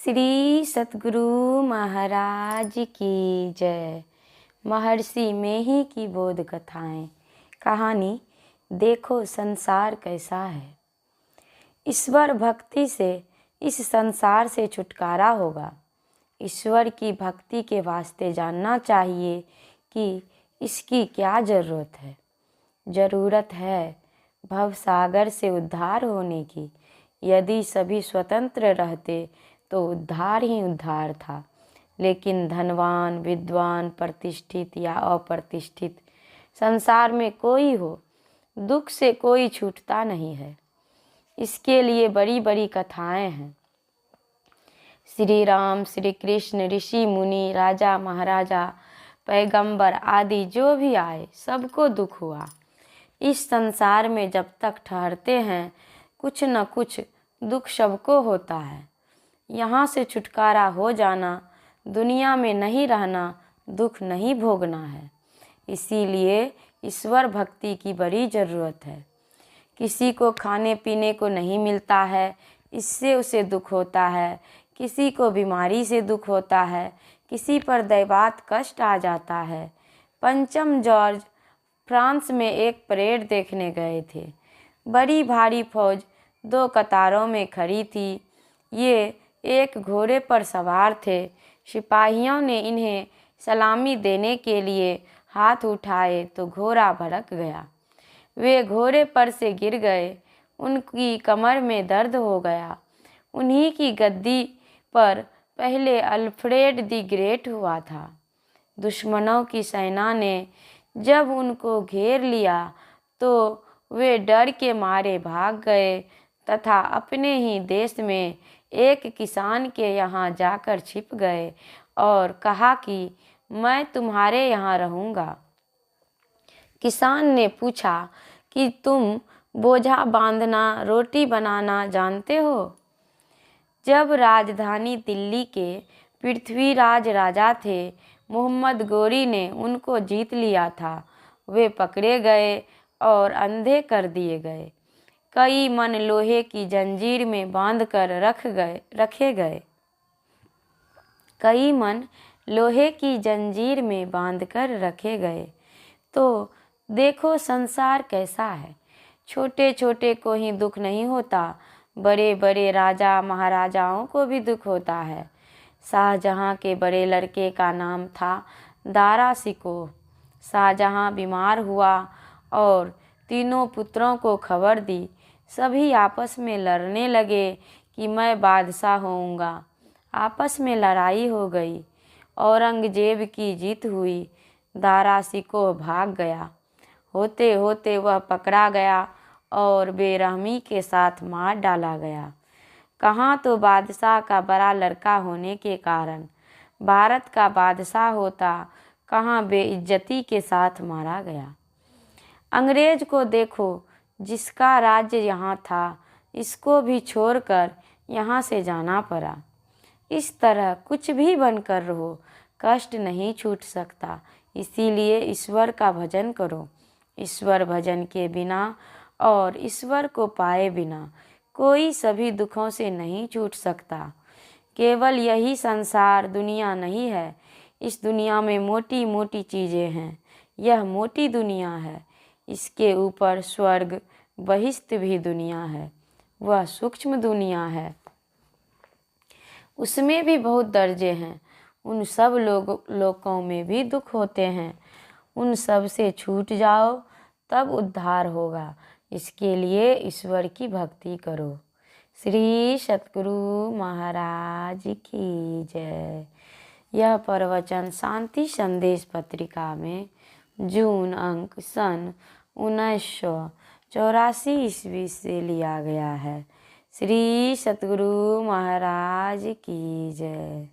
श्री सतगुरु महाराज की जय। महर्षि मेही की बोध कथाएं। कहानी देखो संसार कैसा है। ईश्वर भक्ति से इस संसार से छुटकारा होगा। ईश्वर की भक्ति के वास्ते जानना चाहिए कि इसकी क्या ज़रूरत है। ज़रूरत है भवसागर से उद्धार होने की। यदि सभी स्वतंत्र रहते तो उद्धार ही उद्धार था। लेकिन धनवान, विद्वान, प्रतिष्ठित या अप्रतिष्ठित, संसार में कोई हो, दुख से कोई छूटता नहीं है। इसके लिए बड़ी बड़ी कथाएं हैं। श्री राम, श्री कृष्ण, ऋषि मुनि, राजा महाराजा, पैगंबर आदि जो भी आए, सबको दुख हुआ। इस संसार में जब तक ठहरते हैं, कुछ न कुछ दुख सबको होता है। यहाँ से छुटकारा हो जाना, दुनिया में नहीं रहना, दुख नहीं भोगना है। इसीलिए ईश्वर भक्ति की बड़ी ज़रूरत है। किसी को खाने पीने को नहीं मिलता है, इससे उसे दुख होता है। किसी को बीमारी से दुख होता है, किसी पर दैवात कष्ट आ जाता है। पंचम जॉर्ज फ्रांस में एक परेड देखने गए थे। बड़ी भारी फौज 2 कतारों में खड़ी थी। ये एक घोड़े पर सवार थे। सिपाहियों ने इन्हें सलामी देने के लिए हाथ उठाए तो घोड़ा भड़क गया। वे घोड़े पर से गिर गए। उनकी कमर में दर्द हो गया। उन्हीं की गद्दी पर पहले अल्फ्रेड द ग्रेट हुआ था। दुश्मनों की सेना ने जब उनको घेर लिया तो वे डर के मारे भाग गए तथा अपने ही देश में एक किसान के यहाँ जाकर छिप गए और कहा कि मैं तुम्हारे यहाँ रहूँगा। किसान ने पूछा कि तुम बोझा बांधना, रोटी बनाना जानते हो? जब राजधानी दिल्ली के पृथ्वीराज राजा थे, मोहम्मद गोरी ने उनको जीत लिया था। वे पकड़े गए और अंधे कर दिए गए। कई मन लोहे की जंजीर में बांधकर रखे गए। कई मन लोहे की जंजीर में बांधकर रखे गए। तो देखो संसार कैसा है। छोटे छोटे को ही दुख नहीं होता, बड़े बड़े राजा महाराजाओं को भी दुख होता है। शाहजहां के बड़े लड़के का नाम था दारा शिकोह। शाहजहां बीमार हुआ और तीनों पुत्रों को खबर दी। सभी आपस में लड़ने लगे कि मैं बादशाह होऊंगा। आपस में लड़ाई हो गई। औरंगजेब की जीत हुई। दारा शिकोह भाग गया। होते होते वह पकड़ा गया और बेरहमी के साथ मार डाला गया। कहाँ तो बादशाह का बड़ा लड़का होने के कारण भारत का बादशाह होता, कहाँ बेइज्जती के साथ मारा गया। अंग्रेज को देखो, जिसका राज्य यहाँ था, इसको भी छोड़कर यहाँ से जाना पड़ा। इस तरह कुछ भी बनकर रहो, कष्ट नहीं छूट सकता। इसीलिए ईश्वर का भजन करो। ईश्वर भजन के बिना और ईश्वर को पाए बिना कोई सभी दुखों से नहीं छूट सकता। केवल यही संसार दुनिया नहीं है। इस दुनिया में मोटी मोटी चीज़ें हैं। यह मोटी दुनिया है। इसके ऊपर स्वर्ग बहिष्ठ भी दुनिया है। वह सूक्ष्म दुनिया है। उसमें भी बहुत दर्जे हैं। उन सब लोकों में भी दुख होते हैं। उन सब से छूट जाओ, तब उद्धार होगा। इसके लिए ईश्वर की भक्ति करो। श्री सतगुरु महाराज की जय। यह प्रवचन शांति संदेश पत्रिका में जून अंक सन 1984 ईस्वी से लिया गया है। श्री सतगुरु महाराज की जय।